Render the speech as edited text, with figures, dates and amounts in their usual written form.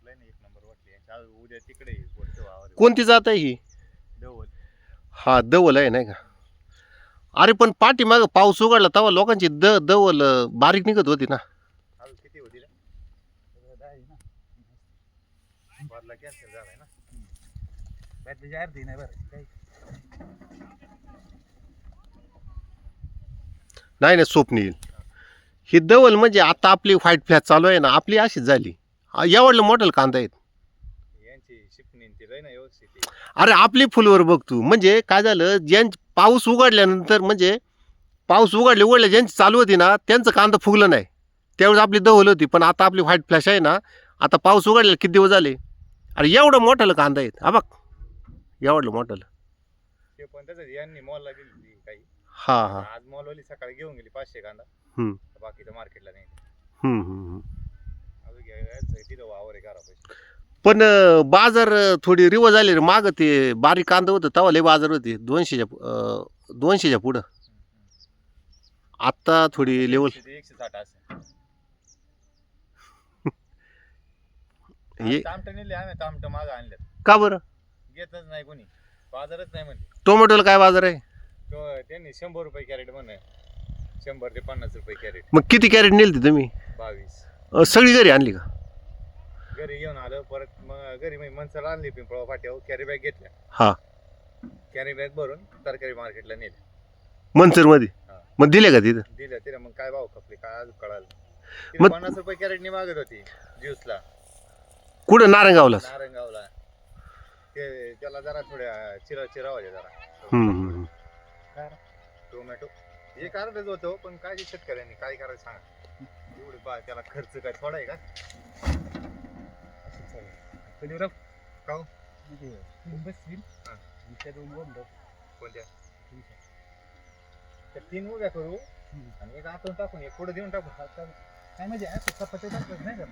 Pipeline एक number वाटली. उद्या तिकडे वरचं वावर कोणती जात आहे ही? डवल. हा दवल आहे नाही का? अरे पण पाठीमाग पाऊस उघडला तेव्हा लोकांची दवल बारीक निघत होती ना. अजून किती होती रे? वरला कॅन्सल झालाय ना. बॅटरी अर्धी नाही बरं काही. नाही नाही स्वप्नील, ही दवल म्हणजे आता आपली व्हाईट फ्लॅश चालू आहे ना, आपली अशीच झाली. एवढलं मोठं कांदा आहेत. यांची शिपणी ती राही ना व्यवस्थित आहे. अरे आपली फुलवर बघ तू, म्हणजे काय झालं, पाऊस उघडल्यानंतर म्हणजे पाऊस उघडले ज्यांची चालू होती ना त्यांचं कांदा फुगलं नाही, त्यावेळेस आपली दवल होती. पण आता आपली व्हाईट फ्लॅश आहे ना, आता पाऊस उघडले किती दिवस झाले, अरे एवढं मोठं कांदा आहेत. हा बघ एवढलं मोठं. ते पण त्याचं यांनी मॉलला दिली काही. हा हा. आज मॉलवाली सकाळी घेऊन गेली 500 कांदा. बाकीचं मार्केटला नाही. अजून घ्यायचं तिथं वावर आहे घरापाशी. पण बाजार थोडी रिवर्स झाली रे. माग ते बारीक कांदा होतं तेव्हा लय बाजार होते 200च्या पुढं. आता थोडी लेवल 160 असेल. हे तामटं नेले आम्ही, तामटं मागं आणल्यात. का बरं? घेतच नाही कोणी, बाजारच नाही म्हणते. टोमॅटोला काय बाजार आहे? त्यांनी 100 रुपये कॅरेट म्हणे, 100 ते 50 रुपये कॅरेट. मग किती कॅरेट नेलती तुम्ही? 22. सगळी घरी आणली का? घरी घेऊन आलं परत. मग घरी मी मनसर आणली पिंपळा फाट्यावर. कॅरी बॅग घेतल्या. हा. कॅरी बॅग भरून तरकारी मार्केटला नेले. मनसर मध्ये? मग दिले का तिथं? दिल्या तिला. मग काय भाव खपले काय आज कळालं. मग 50 रुपये कॅरेटनी मागत होती ज्यूसला. कुठं? नारंगावला? नारंगावला. ते त्याला जरा थोड्या चिरा होत्या जरा. काय टोमॅटो एक अर्धच होतं, पण काय शेतकऱ्यांनी काय करायचं सांगा. एवढे त्याला खर्च काय थोडा आहे का? कधी रफ का कोणत्या त्या 3 उभ्या करू आणि एक आतून टाकून एक पुढे देऊन टाकू. काय म्हणजे चपाती टाकत नाही का?